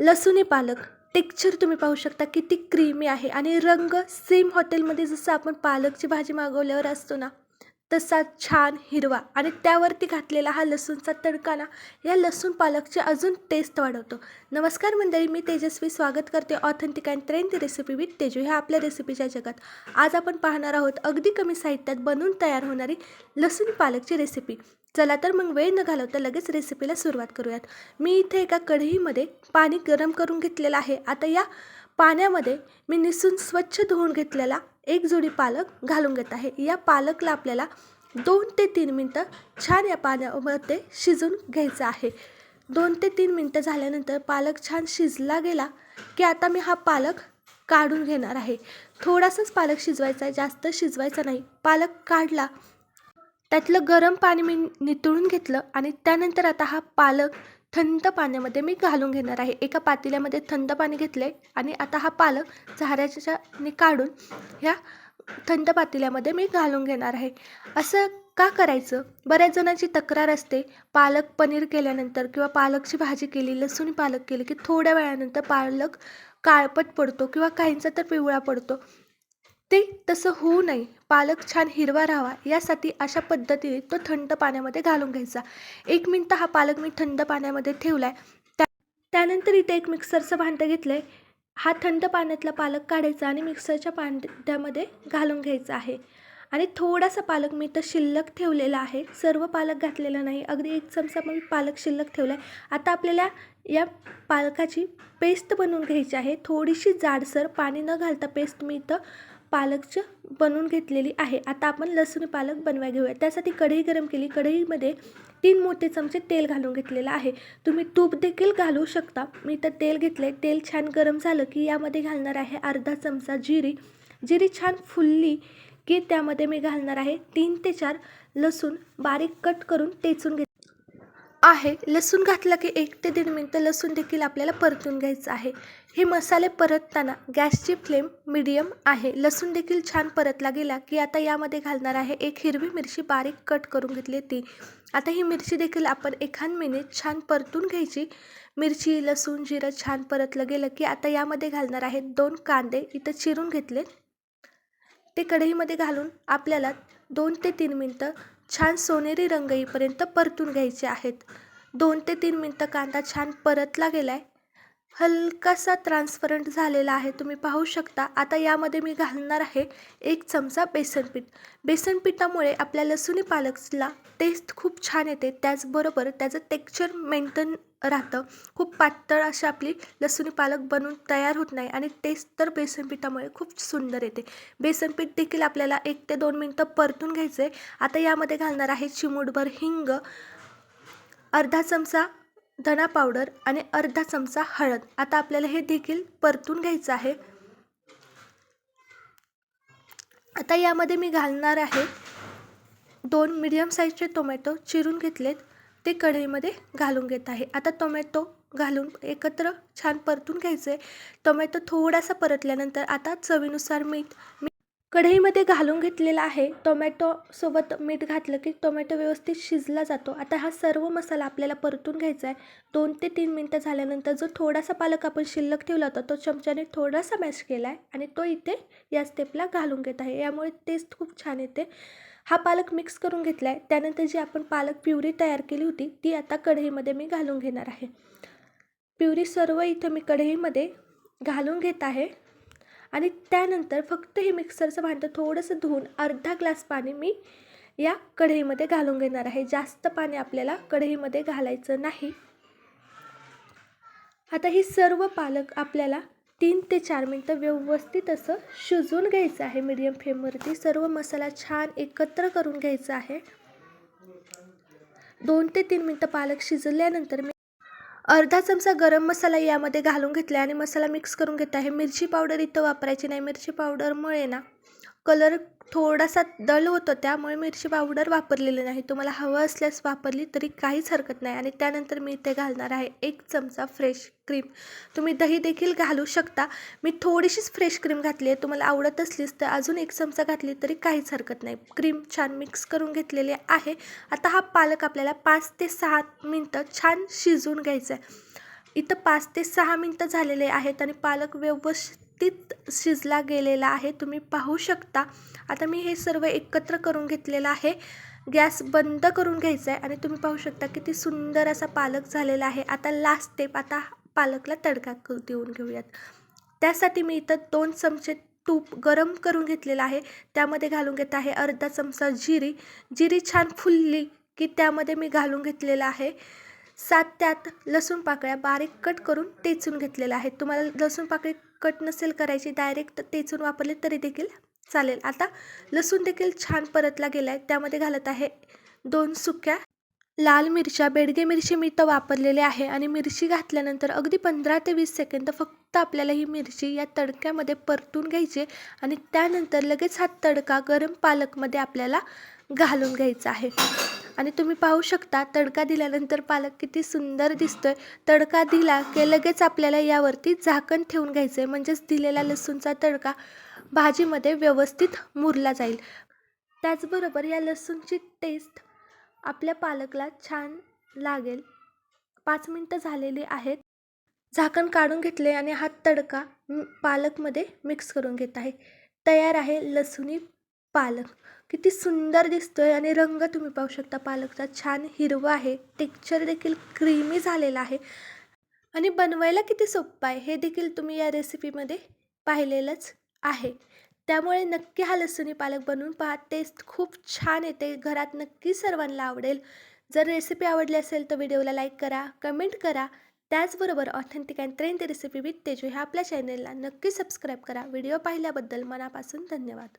लसूणी पालक टेक्स्चर तुम्ही पाहू शकता किती क्रीमी आहे आणि रंग सेम हॉटेलमध्ये जसं आपण पालकची भाजी मागवल्यावर असतो ना तसा छान हिरवा आणि त्यावरती घातलेला हा लसूणचा तडका ना या लसूण पालकची अजून टेस्ट वाढवतो. नमस्कार मंडळी, मी तेजस्वी स्वागत करते authentic and trendy recipe with Teju ह्या आपल्या रेसिपीच्या जगात. आज आपण पाहणार आहोत अगदी कमी साहित्यात बनवून तयार होणारी लसूण पालकची रेसिपी. चला तर मग वेळ न घालवता लगेच रेसिपीला सुरुवात करूयात. मी इथे एका कढईमध्ये पाणी गरम करून घेतलेलं आहे. आता या पाण्यामध्ये मी निसून स्वच्छ धुवून घेतलेला एक जोडी पालक घालून घेत आहे. या पालकला आपल्याला 2 ते 3 मिनटं छान या पाण्यामध्ये शिजून घ्यायचं आहे. 2 ते 3 मिनटं झाल्यानंतर पालक छान शिजला गेला की आता मी हा पालक काढून घेणार आहे. थोडासाच पालक शिजवायचा आहे, जास्त शिजवायचा नाही. पालक काढला, त्यातलं गरम पाणी मी नितळून घेतलं आणि त्यानंतर आता हा पालक थंड पाण्यामध्ये मी घालून घेणार आहे. एका पातेल्यामध्ये थंड पाणी घेतले आणि आता हा पालक झाऱ्याच्याने काढून ह्या थंड पातेल्यामध्ये मी घालून घेणार आहे. असं का करायचं? बऱ्याच जणांची तक्रार असते, पालक पनीर केल्यानंतर किंवा पालकची भाजी केली, लसूणी पालक केली की थोड्या वेळानंतर पालक काळपट पडतो किंवा काहींचा तर पिवळा पडतो. ते तसं होऊ नये, पालक छान हिरवा राहावा यासाठी अशा पद्धतीने तो थंड पाण्यामध्ये घालून घ्यायचा. 1 मिनिट हा पालक मी थंड पाण्यामध्ये ठेवला आहे. त्यानंतर इथे एक मिक्सरचं भांडं घेतलं आहे. हा थंड पाण्यातला पालक काढायचा आणि मिक्सरच्या भांड्यामध्ये घालून घ्यायचा आहे. आणि थोडासा पालक मी इथं शिल्लक ठेवलेला आहे, सर्व पालक घातलेला नाही, अगदी 1 चमचा मी पालक शिल्लक ठेवला आहे. आता आपल्याला या पालकाची पेस्ट बनवून घ्यायची आहे. थोडीशी जाडसर, पाणी न घालता पेस्ट मी इथं पालकचं बनवून घेतलेली आहे. आता आपण लसूण पालक बनवायला घेऊया. त्यासाठी कढई गरम केली. कढईमध्ये 3 मोठे चमचे तेल घालून घेतलेलं आहे. तुम्ही तूप देखील घालू शकता. मी इथं तेल घेतले. तेल छान गरम झालं की यामध्ये घालणार आहे अर्धा चमचा जिरी. जिरी छान फुलली की त्यामध्ये मी घालणार आहे 3 ते 4 लसूण बारीक कट करून टेचून घेतले आहे. लसूण घातला की 1 ते 1.5 मिनटं लसूण देखील आपल्याला परतून घ्यायचं आहे. हे मसाले परतताना गॅसची फ्लेम मीडियम आहे. लसूण देखील छान परतला गेला की आता यामध्ये घालणार आहे 1 हिरवी मिरची बारीक कट करून घेतली ती. आता ही मिरची देखील आपण 1 मिनिट छान परतून घ्यायची. मिरची, लसूण, जिरं छान परतलं गेलं की आता यामध्ये घालणार आहे 2 कांदे इथं चिरून घेतले. ते कढईमध्ये घालून आपल्याला 2 ते 3 मिनटं छान सोनेरी रंग येईपर्यंत परतून घ्यायचे आहेत. 2 ते 3 मिनटं कांदा छान परतला गेला आहे, हलकासा ट्रान्सपरंट झालेला आहे, तुम्ही पाहू शकता. आता यामध्ये मी घालणार आहे 1 चमचा बेसन पीठ. बेसन पिठामुळे आपल्या लसूणी पालकला टेस्ट खूप छान येते, त्याचबरोबर त्याचं टेक्स्चर मेंटेन राहतं. खूप पातळ अशी आपली लसूणी पालक बनून तयार होत नाही आणि टेस्ट तर बेसन पिठामुळे खूप सुंदर येते. बेसन पीठ देखील आपल्याला 1 ते 2 मिनटं परतून घ्यायचं आहे. आता यामध्ये घालणार आहे चिमूटभर हिंग, अर्धा चमचा धना पावडर आणि अर्धा चमचा हळद. आता आपल्याला हे देखील परतून घ्यायचं आहे. आता यामध्ये मी घालणार आहे 2 मीडियम साईजचे टोमॅटो चिरून घेतलेत, ते कढईमध्ये घालून घेत आहे. आता टोमॅटो घालून एकत्र छान परतून घ्यायचे. टोमॅटो थोडासा परतल्यानंतर आता चवीनुसार मीठ कढईमध्ये घालून घेतलेला आहे. टोमॅटोसोबत मीठ घातलं की टोमॅटो व्यवस्थित शिजला जातो. आता हा सर्व मसाला आपल्याला परतून घ्यायचा आहे. 2 ते 3 मिनटं झाल्यानंतर जो थोडासा पालक आपण शिल्लक ठेवला होता तो चमच्याने थोडासा मॅश केला आहे आणि तो इथे या स्टेपला घालून घेत आहे. यामुळे टेस्ट खूप छान येते. हा पालक मिक्स करून घेतला आहे. त्यानंतर जी आपण पालक प्युरी तयार केली होती ती आता कढईमध्ये मी घालून घेणार आहे. प्युरी सर्व इथं मी कढईमध्ये घालून घेत आहे आणि त्यानंतर फक्त हे मिक्सरचं भांडं थोडंसं धुवून अर्धा ग्लास पाणी मी या कढईमध्ये घालून घेणार आहे. जास्त पाणी आपल्याला कढईमध्ये घालायचं नाही. आता ही सर्व पालक आपल्याला 3 ते 4 मिनटं व्यवस्थित असं शिजवून घ्यायचं आहे. मीडियम फ्लेमवरती सर्व मसाला छान एकत्र करून घ्यायचा आहे. 2 ते 3 मिनटं पालक शिजल्यानंतर मी अर्धा चमचा गरम मसाला यामध्ये घालून घेतला आणि मसाला मिक्स करून घेत आहे. मिरची पावडर इथं वापरायची नाही. मिरची पावडरमुळे ना कलर थोडासा डल होतो, त्यामुळे मिरची पावडर वापरलेली नाही. तुम्हाला हवं असल्यास वापरली तरी काहीच हरकत नाही. आणि त्यानंतर मी इथे घालणार आहे 1 चमचा फ्रेश क्रीम. तुम्ही दही देखील घालू शकता. मी थोडीशीच फ्रेश क्रीम घातली आहे. तुम्हाला आवडत असलीच तर अजून 1 चमचा घातली तरी काहीच हरकत नाही. क्रीम छान मिक्स करून घेतलेली आहे. आता हा पालक आपल्याला 5 ते 6 मिनटं छान शिजवून घ्यायचा आहे. इथं 5 ते 6 मिनिटं झालेले आहेत आणि पालक व्यवस्थित शिजला गेलेला आहे. तुम्ही पाहू शकता. आता मी हे सर्व एकत्र करून घेतलेलं आहे. गॅस बंद करून घ्यायचा आहे आणि तुम्ही पाहू शकता किती सुंदर असा पालक झालेला आहे. आता लास्ट स्टेप, आता पालकला तडका देऊन घेऊयात. त्यासाठी मी इथं 2 चमचे तूप गरम करून घेतलेलं आहे. त्यामध्ये घालून घेत आहे अर्धा चमचा जिरी. जिरी छान फुलली की त्यामध्ये मी घालून घेतलेलं आहे 7 ते 8 लसूण पाकळ्या बारीक कट करून टेचून घेतलेल्या आहेत. तुम्हाला लसूण पाकळी कट नसेल करायची, डायरेक्ट टेचून वापरले तरी देखील चालेल. आता लसूण देखील छान परतला गेला आहे. त्यामध्ये घालत आहे 2 सुक्या लाल मिरच्या, बेडगे मिरची मी इथं वापरलेली आहे आणि मिरची घातल्यानंतर अगदी 15 ते 20 सेकंद फक्त आपल्याला ही मिरची या तडक्यामध्ये परतून घ्यायची आणि त्यानंतर लगेच हा तडका गरम पालकमध्ये आपल्याला घालून घ्यायचा आहे. आणि तुम्ही पाहू शकता तडका दिल्यानंतर पालक किती सुंदर दिसतोय. तडका दिला की लगेच आपल्याला यावरती झाकण ठेवून घ्यायचं आहे, म्हणजेच दिलेला लसूणचा तडका भाजीमध्ये व्यवस्थित मुरला जाईल. त्याचबरोबर या लसूणची टेस्ट आपल्या पालकला छान लागेल. 5 मिनिटं झालेली आहेत. झाकण काढून घेतले आणि हा तडका पालकमध्ये मिक्स करून घेत आहे. तयार आहे लसुणी पालक. किती सुंदर दिसतोय आणि रंग तुम्ही पाहू शकता पालकचा छान हिरवा आहे. टेक्स्चर देखील क्रीमी झालेला आहे आणि बनवायला किती सोपं आहे हे देखील तुम्ही या रेसिपीमध्ये पाहिलेलंच आहे. त्यामुळे नक्की हा लसुणी पालक बनवून पहा. टेस्ट खूप छान येते. घरात नक्की सर्वांना आवडेल. जर रेसिपी आवडली असेल तर व्हिडिओला लाईक करा, कमेंट करा. त्याचबरोबर authentic and trendy recipe with Teju ह्या आपल्या चॅनेलला नक्की सबस्क्राईब करा. व्हिडिओ पाहिल्याबद्दल मनापासून धन्यवाद.